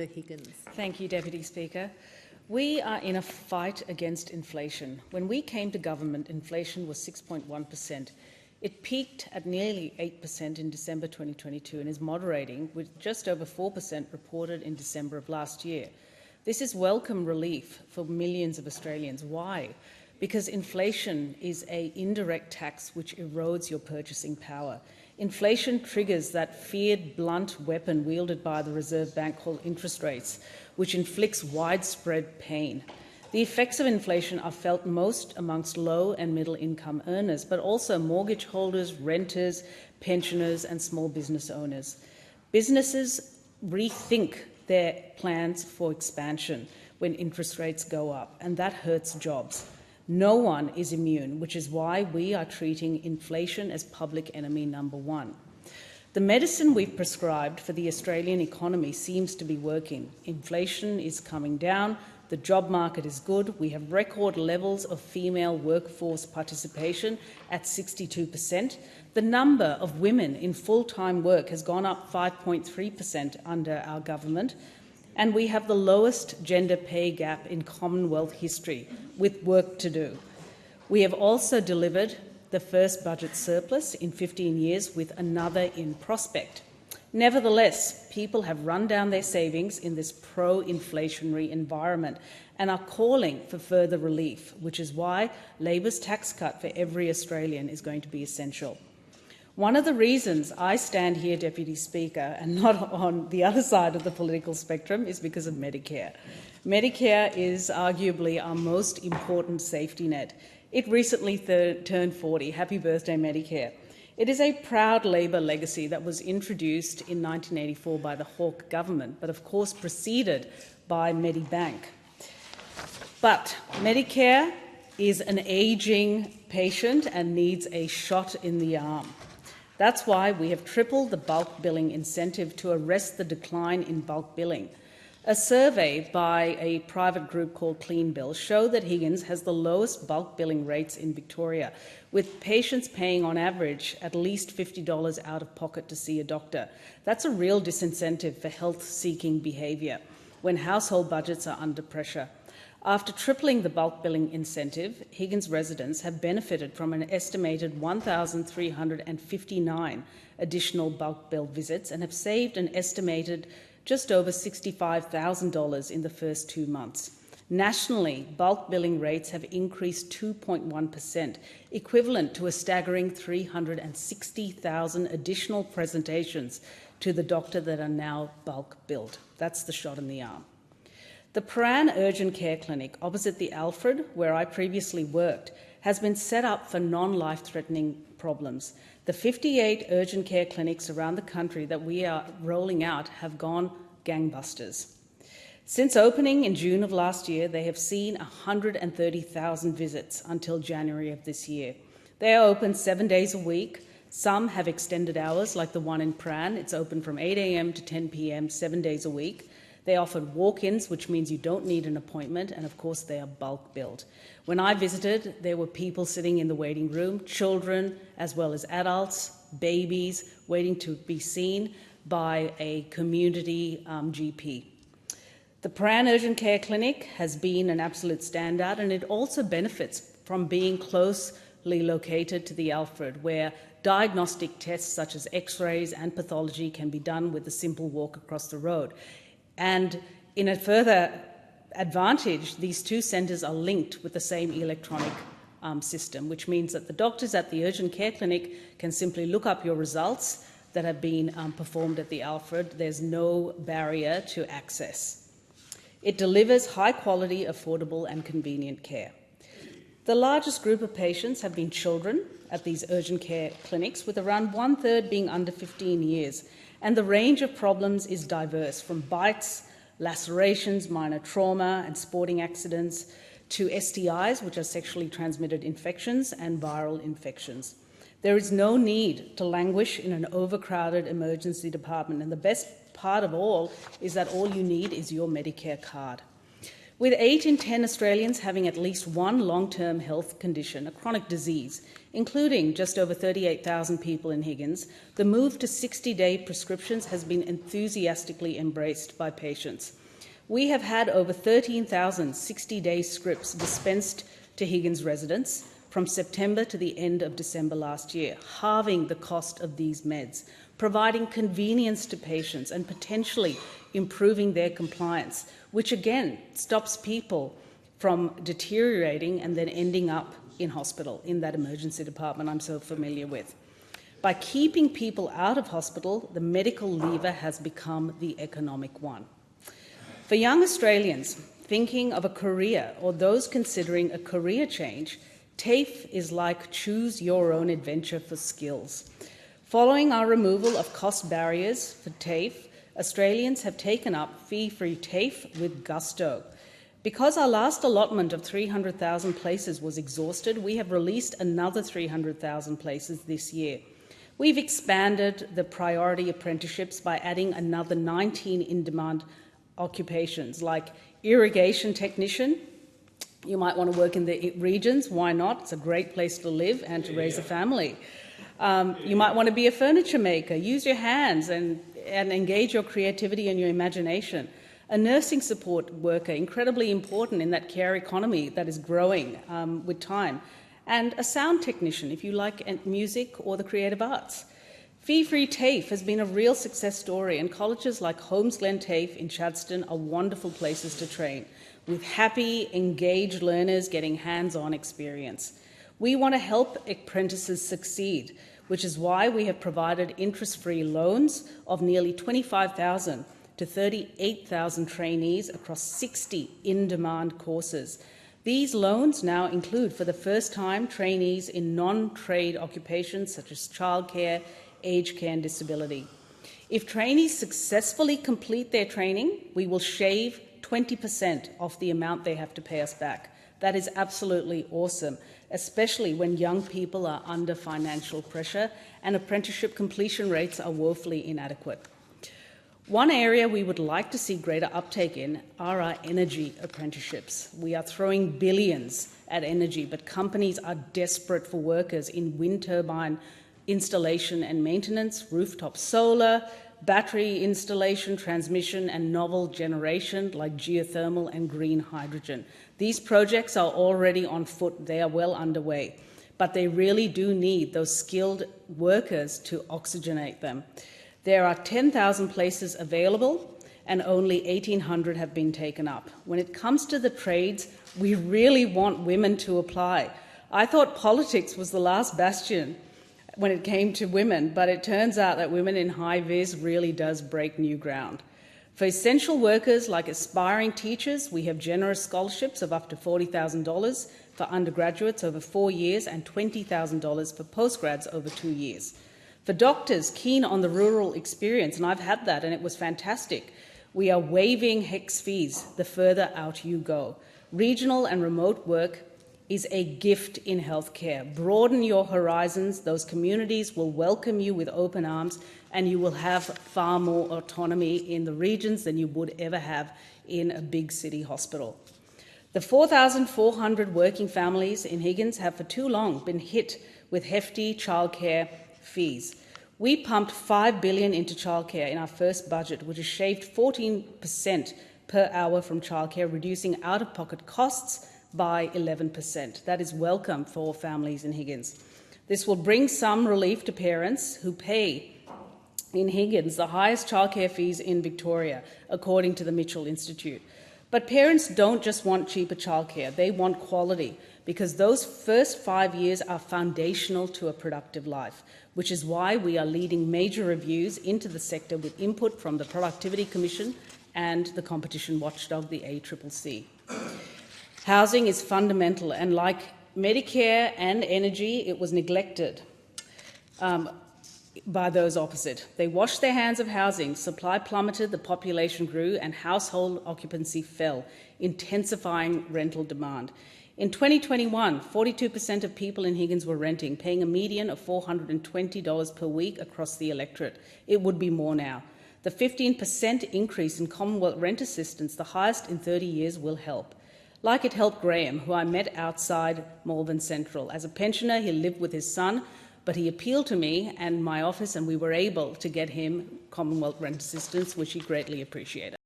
Higgins. Thank you, Deputy Speaker. We are in a fight against inflation. When we came to government, inflation was 6.1%. It peaked at nearly 8% in December 2022 and is moderating, with just over 4% reported in December of last year. This is welcome relief for millions of Australians. Why? Because inflation is an indirect tax which erodes your purchasing power. Inflation triggers that feared blunt weapon wielded by the Reserve Bank called interest rates, which inflicts widespread pain. The effects of inflation are felt most amongst low and middle income earners, but also mortgage holders, renters, pensioners and small business owners. Businesses rethink their plans for expansion when interest rates go up, and that hurts jobs. No one is immune, which is why we are treating inflation as public enemy number one. The medicine we've prescribed for the Australian economy seems to be working. Inflation is coming down, the job market is good, we have record levels of female workforce participation at 62%. The number of women in full-time work has gone up 5.3% under our government, and we have the lowest gender pay gap in Commonwealth history, with work to do. We have also delivered the first budget surplus in 15 years, with another in prospect. Nevertheless, people have run down their savings in this pro-inflationary environment and are calling for further relief, which is why Labor's tax cut for every Australian is going to be essential. One of the reasons I stand here, Deputy Speaker, and not on the other side of the political spectrum is because of Medicare. Medicare is arguably our most important safety net. It recently turned 40. Happy birthday, Medicare. It is a proud Labor legacy that was introduced in 1984 by the Hawke government, but of course preceded by Medibank. But Medicare is an ageing patient and needs a shot in the arm. That's why we have tripled the bulk billing incentive to arrest the decline in bulk billing. A survey by a private group called Clean Bill showed that Higgins has the lowest bulk billing rates in Victoria, with patients paying on average at least $50 out of pocket to see a doctor. That's a real disincentive for health-seeking behaviour when household budgets are under pressure. After tripling the bulk billing incentive, Higgins residents have benefited from an estimated 1,359 additional bulk bill visits and have saved an estimated just over $65,000 in the first 2 months. Nationally, bulk billing rates have increased 2.1%, equivalent to a staggering 360,000 additional presentations to the doctor that are now bulk billed. That's the shot in the arm. The Paran Urgent Care Clinic opposite the Alfred, where I previously worked, has been set up for non-life-threatening problems. The 58 urgent care clinics around the country that we are rolling out have gone gangbusters. Since opening in June of last year, they have seen 130,000 visits until January of this year. They are open 7 days a week. Some have extended hours, like the one in Paran. It's open from 8 a.m. to 10 p.m. 7 days a week. They offered walk-ins, which means you don't need an appointment, and of course they are bulk billed. When I visited, there were people sitting in the waiting room, children as well as adults, babies, waiting to be seen by a community GP. The Paran Urgent Care Clinic has been an absolute standout, and it also benefits from being closely located to the Alfred, where diagnostic tests such as X-rays and pathology can be done with a simple walk across the road. And in a further advantage, these two centres are linked with the same electronic system, which means that the doctors at the urgent care clinic can simply look up your results that have been performed at the Alfred. There's no barrier to access. It delivers high-quality, affordable and convenient care. The largest group of patients have been children at these urgent care clinics, with around 1/3 being under 15 years. And the range of problems is diverse, from bites, lacerations, minor trauma and sporting accidents, to STIs, which are sexually transmitted infections, and viral infections. There is no need to languish in an overcrowded emergency department, and the best part of all is that all you need is your Medicare card. With 8 in 10 Australians having at least one long-term health condition, a chronic disease, including just over 38,000 people in Higgins, the move to 60-day prescriptions has been enthusiastically embraced by patients. We have had over 13,000 60-day scripts dispensed to Higgins residents from September to the end of December last year, halving the cost of these meds, providing convenience to patients and potentially improving their compliance, which again stops people from deteriorating and then ending up in hospital, in that emergency department I'm so familiar with. By keeping people out of hospital, the medical lever has become the economic one. For young Australians thinking of a career or those considering a career change, TAFE is like choose your own adventure for skills. Following our removal of cost barriers for TAFE, Australians have taken up fee-free TAFE with gusto. Because our last allotment of 300,000 places was exhausted, we have released another 300,000 places this year. We've expanded the priority apprenticeships by adding another 19 in-demand occupations like irrigation technician. You might want to work in the regions, why not? It's a great place to live and to raise a family. You might want to be a furniture maker, use your hands and engage your creativity and your imagination. A nursing support worker, incredibly important in that care economy that is growing with time. And a sound technician, if you like music or the creative arts. Fee-free TAFE has been a real success story, and colleges like Holmes Glen TAFE in Chadstone are wonderful places to train, with happy, engaged learners getting hands-on experience. We want to help apprentices succeed, which is why we have provided interest-free loans of nearly $25,000 to 38,000 trainees across 60 in-demand courses. These loans now include, for the first time, trainees in non-trade occupations such as childcare, aged care and disability. If trainees successfully complete their training, we will shave 20% off the amount they have to pay us back. That is absolutely awesome, especially when young people are under financial pressure and apprenticeship completion rates are woefully inadequate. One area we would like to see greater uptake in are our energy apprenticeships. We are throwing billions at energy, but companies are desperate for workers in wind turbine installation and maintenance, rooftop solar, battery installation, transmission, and novel generation like geothermal and green hydrogen. These projects are already on foot. They are well underway, but they really do need those skilled workers to oxygenate them. There are 10,000 places available and only 1,800 have been taken up. When it comes to the trades, we really want women to apply. I thought politics was the last bastion when it came to women, but it turns out that women in high vis really does break new ground. For essential workers like aspiring teachers, we have generous scholarships of up to $40,000 for undergraduates over 4 years and $20,000 for postgrads over 2 years. For doctors keen on the rural experience, and I've had that and it was fantastic, we are waiving HECS fees the further out you go. Regional and remote work is a gift in healthcare. Broaden your horizons. Those communities will welcome you with open arms, and you will have far more autonomy in the regions than you would ever have in a big city hospital. The 4,400 working families in Higgins have for too long been hit with hefty childcare fees. We pumped $5 billion into childcare in our first budget, which has shaved 14% per hour from childcare, reducing out-of-pocket costs by 11%. That is welcome for families in Higgins. This will bring some relief to parents who pay in Higgins the highest childcare fees in Victoria, according to the Mitchell Institute. But parents don't just want cheaper childcare, they want quality, because those first 5 years are foundational to a productive life, which is why we are leading major reviews into the sector with input from the Productivity Commission and the competition watchdog, the ACCC. Housing is fundamental, and like Medicare and energy, it was neglected by those opposite. They washed their hands of housing, supply plummeted, the population grew, and household occupancy fell, intensifying rental demand. In 2021, 42% of people in Higgins were renting, paying a median of $420 per week across the electorate. It would be more now. The 15% increase in Commonwealth rent assistance, the highest in 30 years, will help. Like it helped Graham, who I met outside Malvern Central. As a pensioner, he lived with his son, but he appealed to me and my office, and we were able to get him Commonwealth rent assistance, which he greatly appreciated.